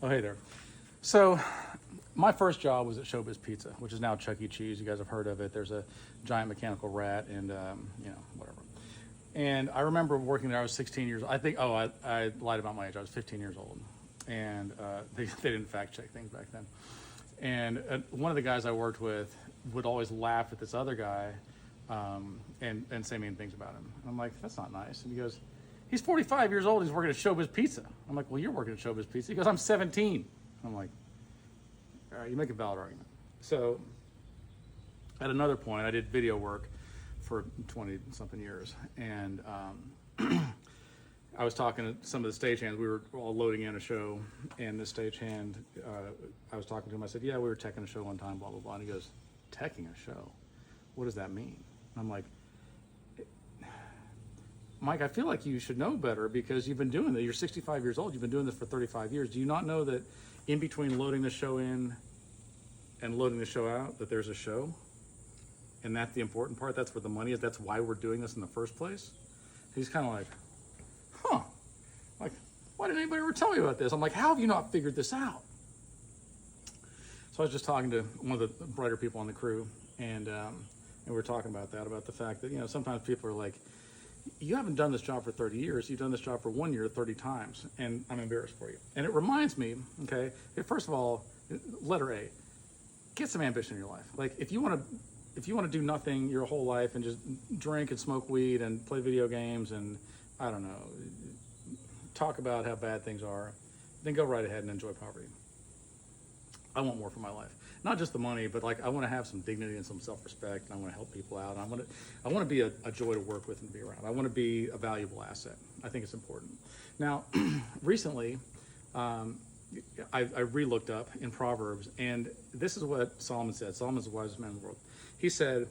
Oh, hey there. So, my first job was at Showbiz Pizza, which is now Chuck E. Cheese. You guys have heard of it. There's a giant mechanical rat and, whatever. And I remember working there. I was 16 years old. I lied about my age. I was 15 years old. And they didn't fact check things back then. And one of the guys I worked with would always laugh at this other guy and say mean things about him. And I'm like, that's not nice. And he goes, he's 45 years old. He's working at Showbiz Pizza. I'm like, well, you're working at Showbiz Pizza. He goes, I'm 17. I'm like, all right, you make a valid argument. So at another point, I did video work for 20 something years. And I was talking to some of the stagehands. We were all loading in a show. And the stagehand, I was talking to him. I said, yeah, we were teching a show one time, blah, blah, blah. And he goes, teching a show? What does that mean? I'm like, Mike, I feel like you should know better because you've been doing this. You're 65 years old. You've been doing this for 35 years. Do you not know that in between loading the show in and loading the show out, that there's a show? And that's the important part. That's where the money is. That's why we're doing this in the first place. He's kind of like, huh. Like, why didn't anybody ever tell me about this? I'm like, how have you not figured this out? So I was just talking to one of the brighter people on the crew, and we were talking about that, about the fact that, sometimes people are like, you haven't done this job for 30 years. You've done this job for 1 year 30 times, and I'm embarrassed for you. And it reminds me, okay, first of all, letter A, get some ambition in your life. Like, if you want to do nothing your whole life and just drink and smoke weed and play video games and, I don't know, talk about how bad things are, then go right ahead and enjoy poverty. I want more for my life. Not just the money, but like I want to have some dignity and some self-respect, and I want to help people out. I want to be a joy to work with and be around. I want to be a valuable asset. I think it's important. Now, recently, I re-looked up in Proverbs, and this is what Solomon said. Solomon's the wisest man in the world. He said,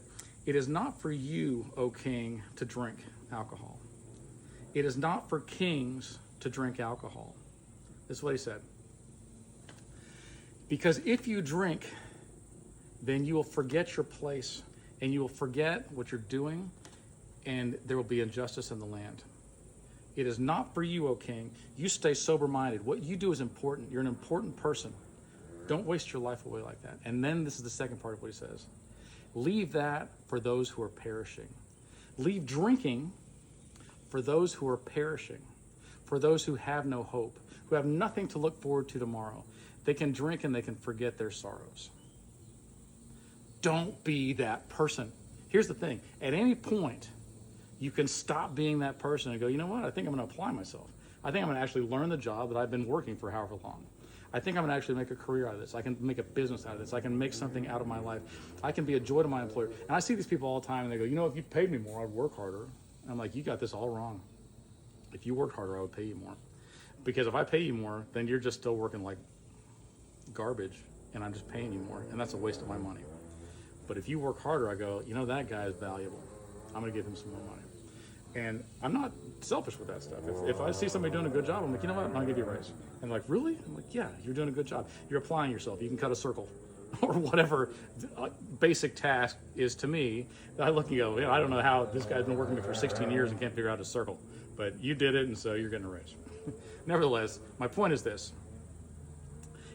"It is not for you, O king, to drink alcohol. It is not for kings to drink alcohol." This is what he said. Because if you drink, then you will forget your place and you will forget what you're doing, and there will be injustice in the land. It is not for you, O king. You stay sober-minded. What you do is important. You're an important person. Don't waste your life away like that. And then this is the second part of what he says. Leave that for those who are perishing. Leave drinking for those who are perishing, for those who have no hope, who have nothing to look forward to tomorrow. They can drink and they can forget their sorrows. Don't be that person. Here's the thing. At any point, you can stop being that person and go, you know what? I think I'm going to apply myself. I think I'm going to actually learn the job that I've been working for however long. I think I'm going to actually make a career out of this. I can make a business out of this. I can make something out of my life. I can be a joy to my employer. And I see these people all the time and they go, if you paid me more, I'd work harder. And I'm like, you got this all wrong. If you worked harder, I would pay you more. Because if I pay you more, then you're just still working like garbage and I'm just paying you more, and that's a waste of my money. But if you work harder, I go, that guy is valuable. I'm going to give him some more money. And I'm not selfish with that stuff. If I see somebody doing a good job, I'm like, you know what? I'm going to give you a raise. And like, really? I'm like, yeah, you're doing a good job. You're applying yourself. You can cut a circle or whatever basic task is to me. I look and go, I don't know how this guy's been working with me for 16 years and can't figure out a circle. But you did it, and so you're getting a raise. Nevertheless, my point is this.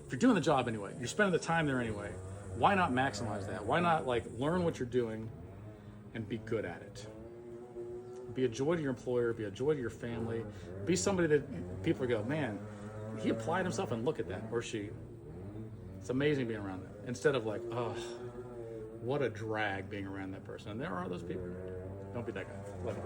If you're doing the job anyway, you're spending the time there anyway, why not maximize that? Why not learn what you're doing and be good at it? Be a joy to your employer, be a joy to your family, be somebody that people go, man, he applied himself and look at that, or she. It's amazing being around that. Instead of what a drag being around that person. And there are those people. Don't be that guy. Love you.